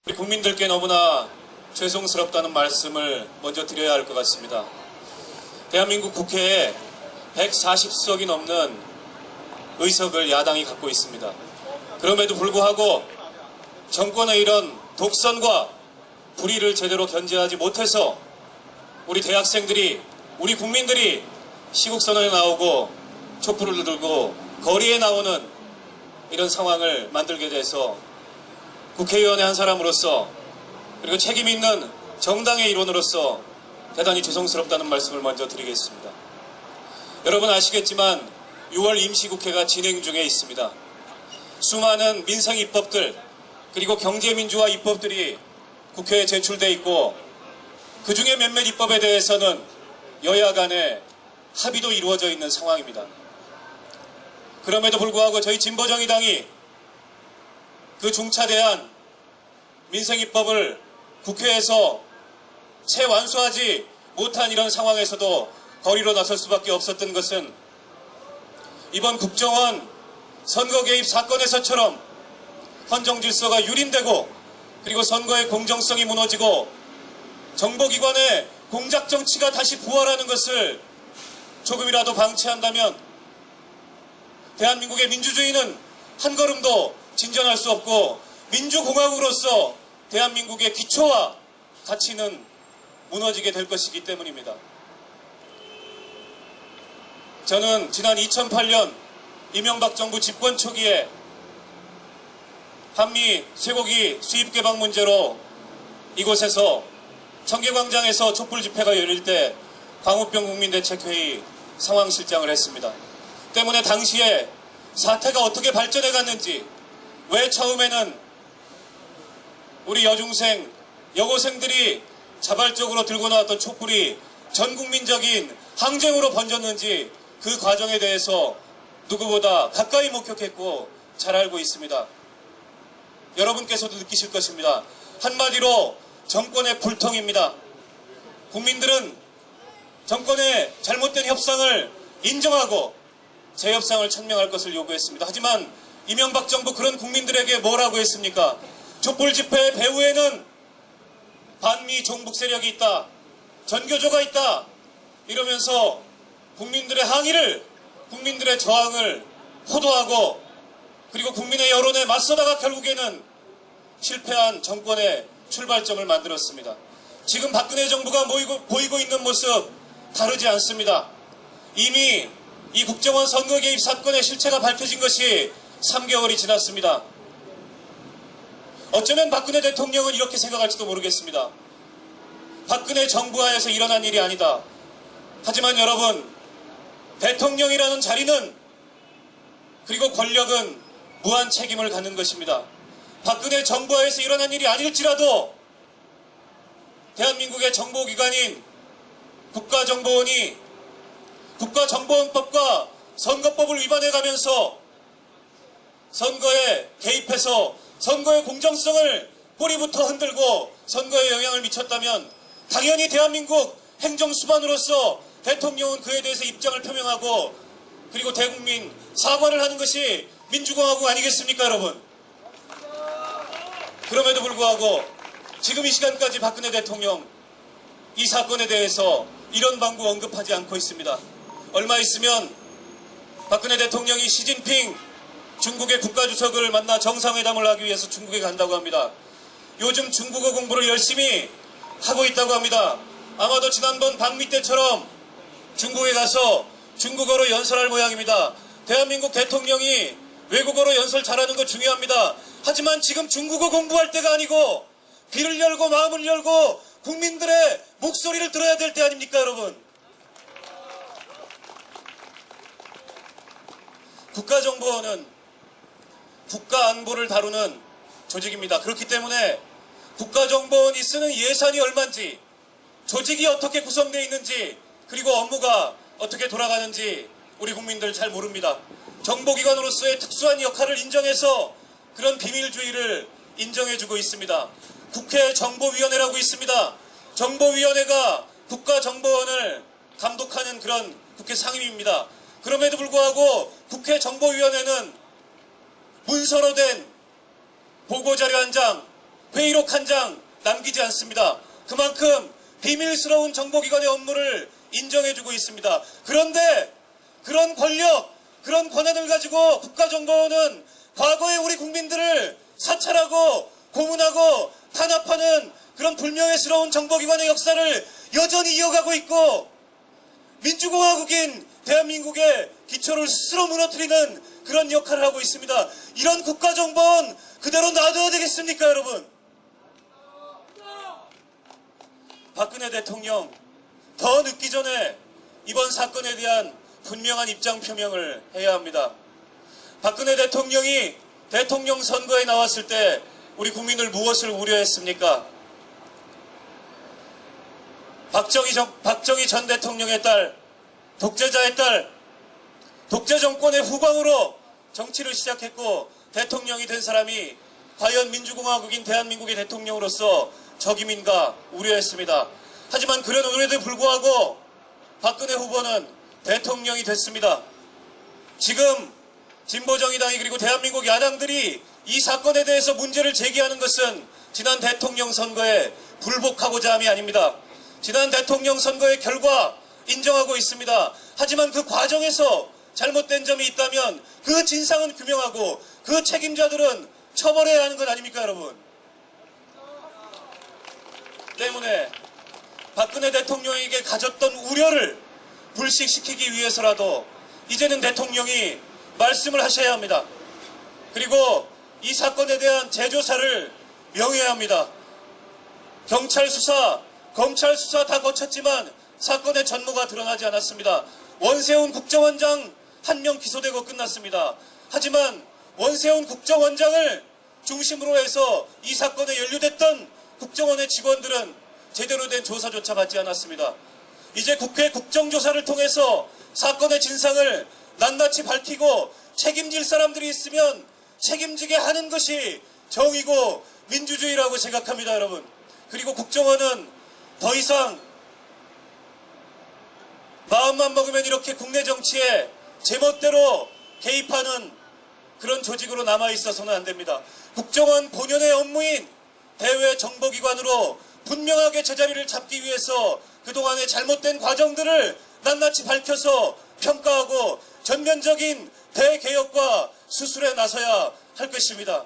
우리 국민들께 너무나 죄송스럽다는 말씀을 먼저 드려야 할 것 같습니다. 대한민국 국회에 140석이 넘는 의석을 야당이 갖고 있습니다. 그럼에도 불구하고 정권의 이런 독선과 불의를 제대로 견제하지 못해서 우리 대학생들이, 우리 국민들이 시국선언에 나오고 촛불을 들고 거리에 나오는 이런 상황을 만들게 돼서 국회의원의 한 사람으로서 그리고 책임 있는 정당의 일원으로서 대단히 죄송스럽다는 말씀을 먼저 드리겠습니다. 여러분 아시겠지만 6월 임시국회가 진행 중에 있습니다. 수많은 민생 입법들 그리고 경제민주화 입법들이 국회에 제출돼 있고 그 중에 몇몇 입법에 대해서는 여야 간에 합의도 이루어져 있는 상황입니다. 그럼에도 불구하고 저희 진보정의당이 그 중차대한 민생 입법을 국회에서 채 완수하지 못한 이런 상황에서도 거리로 나설 수밖에 없었던 것은 이번 국정원 선거 개입 사건에서처럼 헌정 질서가 유린되고 그리고 선거의 공정성이 무너지고 정보기관의 공작 정치가 다시 부활하는 것을 조금이라도 방치한다면 대한민국의 민주주의는 한 걸음도 진전할 수 없고 민주공화국으로서 대한민국의 기초와 가치는 무너지게 될 것이기 때문입니다. 저는 지난 2008년 이명박 정부 집권 초기에 한미 쇠고기 수입 개방 문제로 이곳에서 청계광장에서 촛불 집회가 열릴 때 광우병 국민대책회의 상황실장을 했습니다. 때문에 당시에 사태가 어떻게 발전해 갔는지, 왜 처음에는 우리 여중생, 여고생들이 자발적으로 들고 나왔던 촛불이 전 국민적인 항쟁으로 번졌는지 그 과정에 대해서 누구보다 가까이 목격했고 잘 알고 있습니다. 여러분께서도 느끼실 것입니다. 한마디로 정권의 불통입니다. 국민들은 정권의 잘못된 협상을 인정하고 재협상을 천명할 것을 요구했습니다. 하지만 이명박 정부 그런 국민들에게 뭐라고 했습니까? 촛불 집회 배후에는 반미 종북 세력이 있다, 전교조가 있다 이러면서 국민들의 항의를, 국민들의 저항을 호도하고 그리고 국민의 여론에 맞서다가 결국에는 실패한 정권의 출발점을 만들었습니다. 지금 박근혜 정부가 보이고 있는 모습 다르지 않습니다. 이미 이 국정원 선거 개입 사건의 실체가 밝혀진 것이 3개월이 지났습니다. 어쩌면 박근혜 대통령은 이렇게 생각할지도 모르겠습니다. 박근혜 정부 하에서 일어난 일이 아니다. 하지만 여러분, 대통령이라는 자리는 그리고 권력은 무한 책임을 갖는 것입니다. 박근혜 정부 하에서 일어난 일이 아닐지라도 대한민국의 정보기관인 국가정보원이 국가정보원법과 선거법을 위반해가면서 선거에 개입해서 선거의 공정성을 뿌리부터 흔들고 선거에 영향을 미쳤다면 당연히 대한민국 행정수반으로서 대통령은 그에 대해서 입장을 표명하고 그리고 대국민 사과를 하는 것이 민주공화국 아니겠습니까, 여러분? 그럼에도 불구하고 지금 이 시간까지 박근혜 대통령 이 사건에 대해서 이런 방구 언급하지 않고 있습니다. 얼마 있으면 박근혜 대통령이 시진핑 중국의 국가주석을 만나 정상회담을 하기 위해서 중국에 간다고 합니다. 요즘 중국어 공부를 열심히 하고 있다고 합니다. 아마도 지난번 방미 때처럼 중국에 가서 중국어로 연설할 모양입니다. 대한민국 대통령이 외국어로 연설 잘하는 거 중요합니다. 하지만 지금 중국어 공부할 때가 아니고 귀를 열고 마음을 열고 국민들의 목소리를 들어야 될 때 아닙니까, 여러분? 국가정보원은 국가안보를 다루는 조직입니다. 그렇기 때문에 국가정보원이 쓰는 예산이 얼마인지, 조직이 어떻게 구성되어 있는지, 그리고 업무가 어떻게 돌아가는지 우리 국민들 잘 모릅니다. 정보기관으로서의 특수한 역할을 인정해서 그런 비밀주의를 인정해주고 있습니다. 국회 정보위원회라고 있습니다. 정보위원회가 국가정보원을 감독하는 그런 국회 상임위입니다. 그럼에도 불구하고 국회 정보위원회는 문서로 된 보고자료 한 장, 회의록 한 장 남기지 않습니다. 그만큼 비밀스러운 정보기관의 업무를 인정해주고 있습니다. 그런데 그런 권력, 그런 권한을 가지고 국가정보원은 과거에 우리 국민들을 사찰하고 고문하고 탄압하는 그런 불명예스러운 정보기관의 역사를 여전히 이어가고 있고, 민주공화국인 대한민국의 기초를 스스로 무너뜨리는 그런 역할을 하고 있습니다. 이런 국가정보원 그대로 놔둬야 되겠습니까, 여러분? 박근혜 대통령 더 늦기 전에 이번 사건에 대한 분명한 입장 표명을 해야 합니다. 박근혜 대통령이 대통령 선거에 나왔을 때 우리 국민을 무엇을 우려했습니까? 박정희 전 대통령의 딸, 독재자의 딸, 독재 정권의 후광으로 정치를 시작했고 대통령이 된 사람이 과연 민주공화국인 대한민국의 대통령으로서 적임인가 우려했습니다. 하지만 그런 우려에도 불구하고 박근혜 후보는 대통령이 됐습니다. 지금 진보정의당이 그리고 대한민국 야당들이 이 사건에 대해서 문제를 제기하는 것은 지난 대통령 선거에 불복하고자 함이 아닙니다. 지난 대통령 선거의 결과 인정하고 있습니다. 하지만 그 과정에서 잘못된 점이 있다면 그 진상은 규명하고 그 책임자들은 처벌해야 하는 것 아닙니까, 여러분? 때문에 박근혜 대통령에게 가졌던 우려를 불식시키기 위해서라도 이제는 대통령이 말씀을 하셔야 합니다. 그리고 이 사건에 대한 재조사를 명해야 합니다. 경찰 수사, 검찰 수사 다 거쳤지만 사건의 전모가 드러나지 않았습니다. 원세훈 국정원장 한 명 기소되고 끝났습니다. 하지만 원세훈 국정원장을 중심으로 해서 이 사건에 연루됐던 국정원의 직원들은 제대로 된 조사조차 받지 않았습니다. 이제 국회 국정조사를 통해서 사건의 진상을 낱낱이 밝히고 책임질 사람들이 있으면 책임지게 하는 것이 정의고 민주주의라고 생각합니다, 여러분. 그리고 국정원은 더 이상 마음만 먹으면 이렇게 국내 정치에 제멋대로 개입하는 그런 조직으로 남아있어서는 안 됩니다. 국정원 본연의 업무인 대외 정보기관으로 분명하게 제자리를 잡기 위해서 그동안의 잘못된 과정들을 낱낱이 밝혀서 평가하고 전면적인 대개혁과 수술에 나서야 할 것입니다.